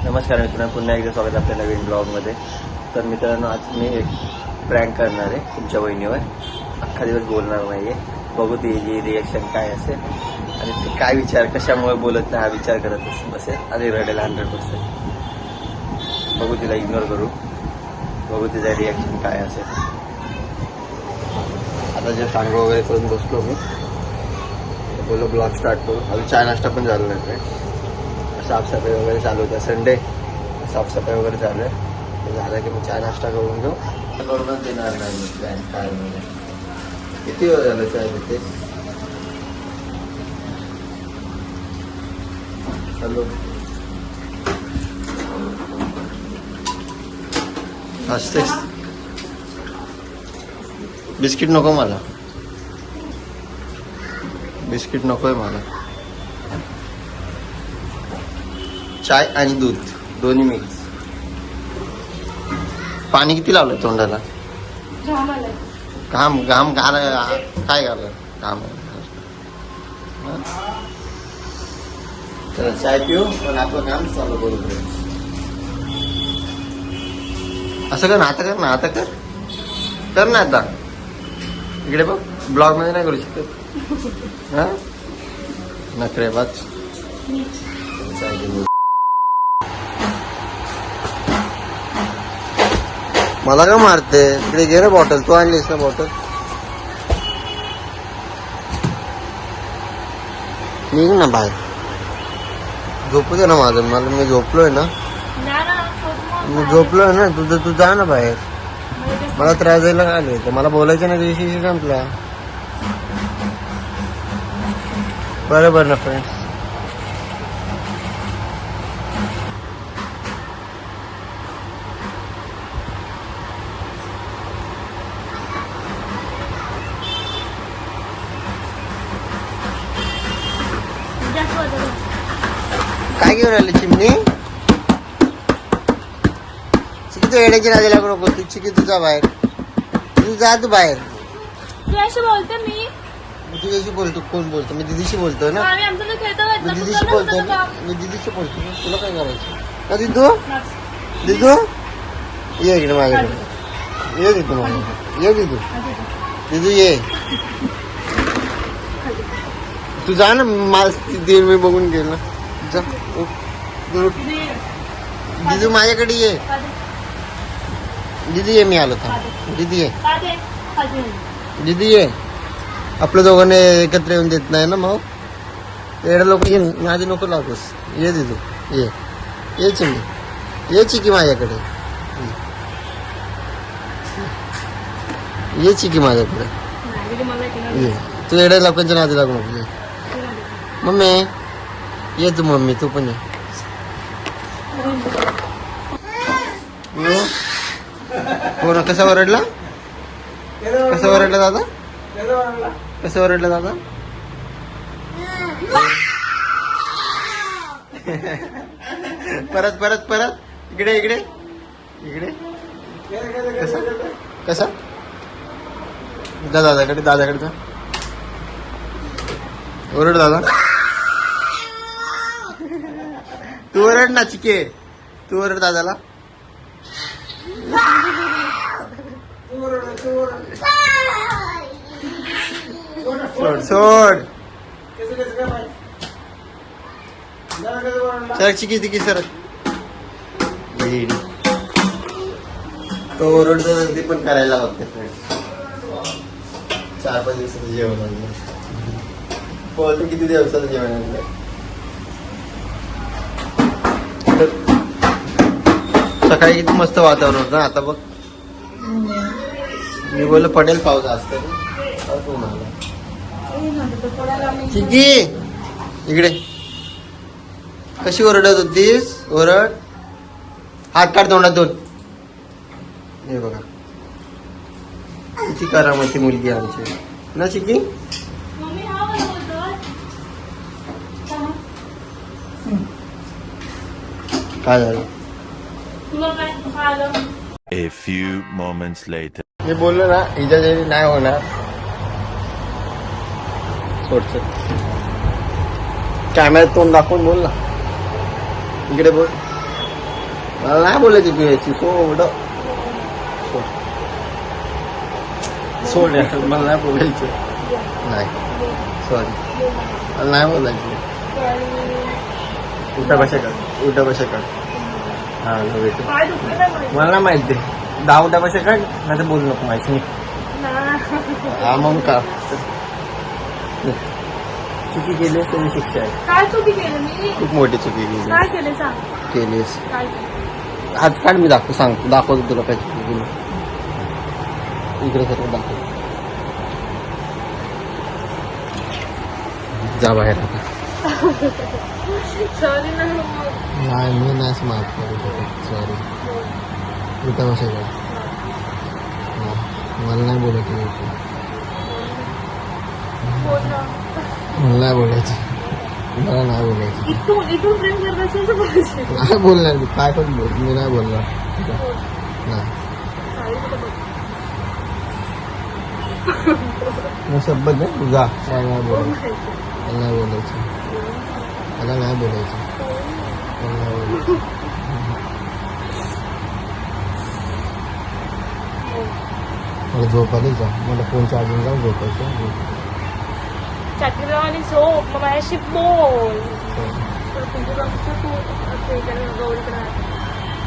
नमस्कार मित्रांनो, पुन्हा एकदा स्वागत आपल्या नवीन ब्लॉगमध्ये. तर मित्रांनो, आज मी एक प्रँक करणार आहे तुमच्या वहिनीवर. अख्खा दिवस बोलणार नाही आहे. बघू तिची रिॲक्शन काय असेल आणि ती काय विचार कशामुळे बोलत नाही हा विचार करत बसेल आणि रडेल 100%. बघू, तिला इग्नोर करू, बघू तिचा रिॲक्शन काय असेल. आता जे सांग वगैरे करून बसलो मी, बोलो ब्लॉग स्टार्ट करू. अजून चहा नाश्ता पण झाला नाही. साफसफाई वगैरे चालू होत्या, संडे साफसफाई वगैरे चालू आहे. झालं की मग चहा नाश्ता करून घेऊ. करूनच देणार नाही मी प्लॅन काय म्हणजे. किती वेळ झालं चाय देते. हॅलो, असतेच. बिस्किट नको मला, बिस्किट नकोय मला. चाय आणि दूध दोन्ही मिक्स. पाणी किती लावलंय तोंडाला? घाम घाम काय घालं घाम. तर चाय पिऊ पण आपलं काम चालू करू. असं कर ना, आता कर ना, आता कर ना आता. इकडे बघ, ब्लॉग मध्ये नाही करू शकत. हा नखरे बाज. मला का मारते? इकडे घे ना बॉटल. तू आणलीस ना बॉटल? निघ ना बाहेर. झोपू दे ना माझं. मी झोपलोय ना, मी झोपलोय ना. तू जा ना बाहेर. मला त्रास द्यायला काय आले? मला बोलायचं ना, दिवशी संपला. बरोबर ना फ्रेंड्स. काय घेऊन आले चिमणी? चिकी तू येण्याची नादी लागू नको. तू चिकी तुझा बाहेर. तू जा, तू बाहेर. तुझ्याशी बोलते मी तुझ्याशी बोलतो. कोण बोलतो? मी दिदीशी बोलतोय ना. मी दिदीशी बोलतोय ना. मी दिदीशी बोलतो. तुला काय करायचं ना? दिदू ये इकडे माझ्याकडे. ये दिदू माझ्याकडे. ये दिदू ये. तू जा ना. मला मी बघून गेल ना. जा. दिदू माझ्याकडे ये. दिदी ये. मी आलो था. दिदी ये. दिदी ये. आपल्या दोघांनी एकत्र येऊन देत नाही ना मग. एवढ्या लोक ये. माझे नको लागूस. ये दिदू ये. ये चिमणी ये. चिकी माझ्याकडे ये. चिकी माझ्याकडे ये. तू एवढ्या लोकांच्या नादी लागू नको. मम्मी ये. तू मम्मी तू पण ये. कोण कसा ओरडला? कसा ओरडला दादा? कसं ओरडला दादा? परत परत परत इकडे इकडे इकडे. कसा कसा? जा दादाकडे. दादाकडे जा. ओरड दादा. तू ओरड ना चिके. तू ओरड दादाला. सोड सोड. सर चिकी तिकी सर. तो ओरडतो ते पण करायला बघते. 4-5 दिवसाचं जेवण आणलं. बोलतो किती दिवसाचं जेवण आणलं. सकाळी किती मस्त वातावरण होतं. आता बघ, मी बोललो पडेल पाऊस असतं. चिकी इकडे. कशी ओरडत होतीस? ओरड. हात काढ तोंडातून. हे बघा किती करामती मुलगी आमची ना चिकी. काय झालं? A few moments later. मी बोललो ना, हिच्या जरी नाही होणार. सोडचं कॅमेऱ्यात तोंड दाखवून बोल ना. इकडे बोल. मला नाही बोलायची तू याची सोड सोड यार, मला नाही बोलायचं. नाही सॉरी, मला नाही बोलायचं. उलटा भाषा कर, उलटा भाषा कर. हा भेटू. मला नाही माहिती 10 उलटा भाषा काढ, नाही तर बोलू नको माहिती नाही. हा मग का चुकी केलीस तरी शिक्षा आहे. काय चुकी केलं मी? खूप मोठी चुकी केली काय केलं सांग. केलीस. काय केलं? हात काढ, मी दाखवतो तुला काय चुकी केली. इकडे सर्व दाखव. जा बाहेर आता. सॉरी ना. नाही मी नाही माफ करू शकत. सॉरी. उलटा भाषा कर. मला नाही बोलायचं. मला नाही बोलायचं. मला नाही बोलायचं. इथून प्रेम करत असेल तर बोलायचं. नाही बोलणार मी, काय पण बोल, मी नाही बोलणार. नाही मग शब्द नाही तुझा. मला नाही बोलायचं. मला नाही बोलायचं. मला नाही बोलायचं. मला नाही बोलायचं. मला झोपायला जा. मला फोन चार्जिंग जाऊन झोपायचं. चटणी आणि झोप मग माझ्याशी बोल.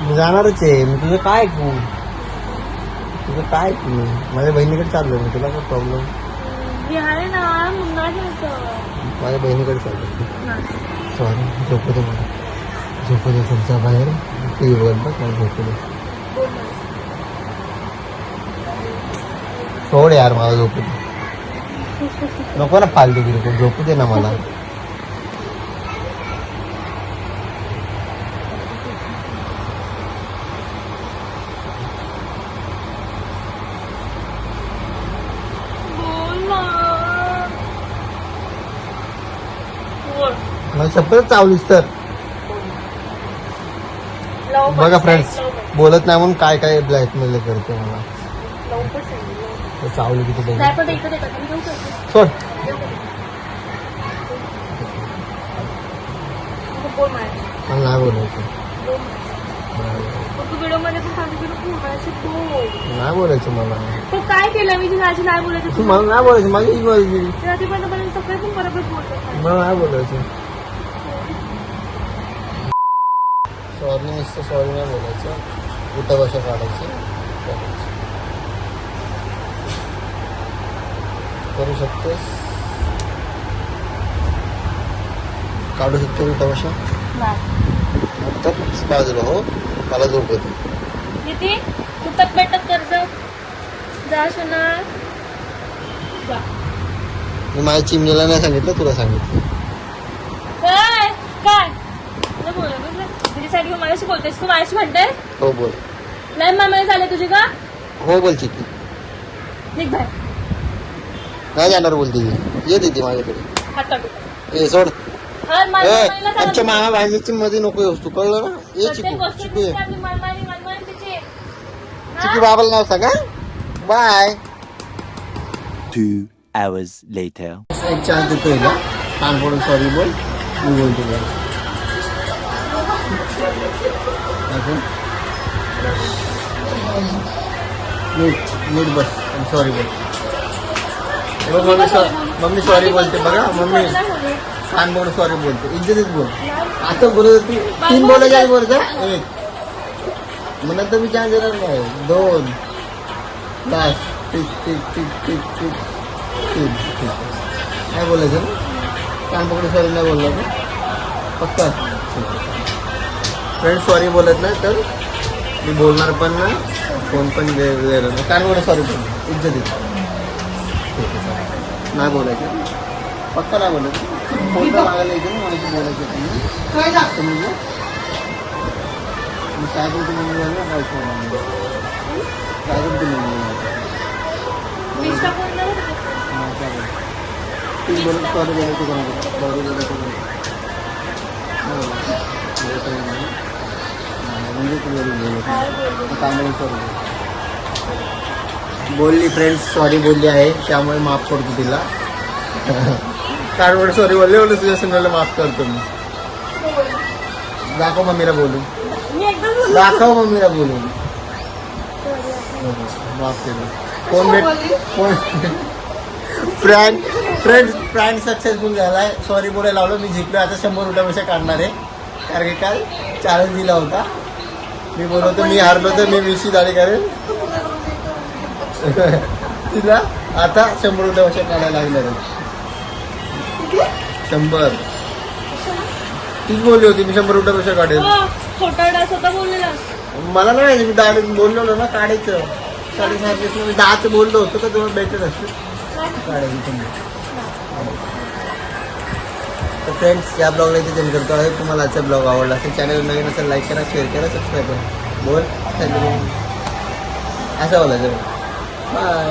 मी जाणारच आहे. मी तुझं काय ऐकू? मी माझ्या बहिणीकडे चाललो. मी तुला काय प्रॉब्लेम? मी आहे ना मुन्ना घ्यायचं. माझ्या बहिणीकडे चाललो. सॉरी. झोपू दे मला. झोपू दे तुमच्या बाहेर. टी व्ही बघत बघ. मला झोपू दे. सोड यार, मला झोपू दे. नको ना फालतू गिरी. झोपू दे ना मला. बोल ना. बोल. मला शपथ चावलीस तर लवकर बघा सांग, फ्रेंड्स, लवकर. बोलत नाही म्हणून काय काय ब्लॅकमेल करते मला. लवकर सांग, लवकर. चावली किती बघ. नाही पण इकडे देतात. मी घेऊ शकते. सोड. बोल माझ्याशी. मला नाही बोलायचं. बोल. मग तू व्हिडिओमध्ये पण सांगितलं की तू माझ्याशी बोल. नाही बोलायचं मला. पण काय केलं मी तुझ्याशी नाही बोलायचं? तू मला नाही बोलायचं. माझी बोलायची. रात्रीपर्यंत सगळे पण बरोबर बोलतो. मला नाही बोलायचं. सॉरी नुसतं सॉरी नाही बोलायचं. उलटा भाषा काढायची. करू शकतेस. काढू शकतो उलटा भाषा. तर बाजूला हो. मला झोप येते. किती तुटक बेटक कर्ज जा शोना जा. मी माझ्या चिमणीला नाही सांगितलं, तुला सांगितलं. काय काय नाही बोल तुझ्यासाठी माझ्याशी बोलतेस. तू माझ्याशी म्हणते. हो बोल. नाही मामाने झाले तुझे का? हो बोलची ती. निघ बाहेर. नाही जाणार बोलते ती. येते ती माझ्याकडे. हात काढू. ए सोड. हा माझ्या मामाला आमच्या सांग. मामा भांडीची मध्ये नको येऊस तू, कळलं ना. ये प्रत्येक चिकू गोष्टी चिकू ये. आपली मनमानी मनमानी तिची. चिकू बाबाला नाव सांगा. बाय. 2 hours later. एक चान्स देतोय ना. कान फोडून सॉरी बोल. मी बोलतो बोल. नीट बस. सॉरी बोल. मम्मी सॉरी बोलते बघा. मम्मी कान फोडून सॉरी बोलते. इज्जतीत बोल. आता बोलत होती. 3 बोलायच्या बोलत. 1 म्हणत तर मी चान्स देणार नाही. 2 बस. ठीक ठीक ठीक ठीक ठीक ठीक ठीक. काय बोलायचं ना. कान पकडून सॉरी नाही बोलला का फक्त. फ्रेंड सॉरी बोलत नाही तर मी बोलणार पण ना. फोन पण वेगळं नाही. कान पकडून सॉरी बोल. इज्जतीत. ठीक आहे. नाही बोलायचं फक्त. नाही बोलायचं. फोन तर लागायला येते ना. मला बोलायचं काय लागतं म्हणजे. मी काय बोलतो मम्मी बोलणार काय बोलतो मम्मी मिस्टर बोलणार होते. बोलत सॉरी बोलायचं कोणाकडे. सॉरी बोलायचं म्हणजे सॉरी बोलली. फ्रेंड्स सॉरी बोलली आहे त्यामुळे माफ करतो तिला. कारण सॉरी बोलले तुझ्या सुनाला माफ करतो मी. दाखव मम्मीला बोलू. मी एकदा दाखव मम्मीला बोलून. माफ केलं. कोण कोण फ्रँक सक्सेसफुल झालाय. सॉरी बोलायला लावलं, मी जिंकलो. आता 100 रुपयापेक्षा काढणार आहे, कारण की काल चॅलेंज दिला होता. मी बोलवतो मी हारलो तर मी 20 दाढी करेल. तिला आता 100 रुपयापेक्षा काढायला लागणार आहे. 100 तीच बोलली होती मी 100 रुपयापेक्षा काढेल. खोटा डास होता बोललेला. मला नाही माहिती, मी दाढी बोललो ना काढायचं. 7.5 मी 10 बोललो होतो तर तुम्हाला भेटत असतं काढायचं. तर फ्रेंड्स, या ब्लॉगला इथे जॉईन करतो आहे. तुम्हाला आजचा ब्लॉग आवडला असेल, चॅनल नवीन असेल लाईक करा, शेअर करा, सबस्क्राईब करा. बोल असं बोलायचं. बाय.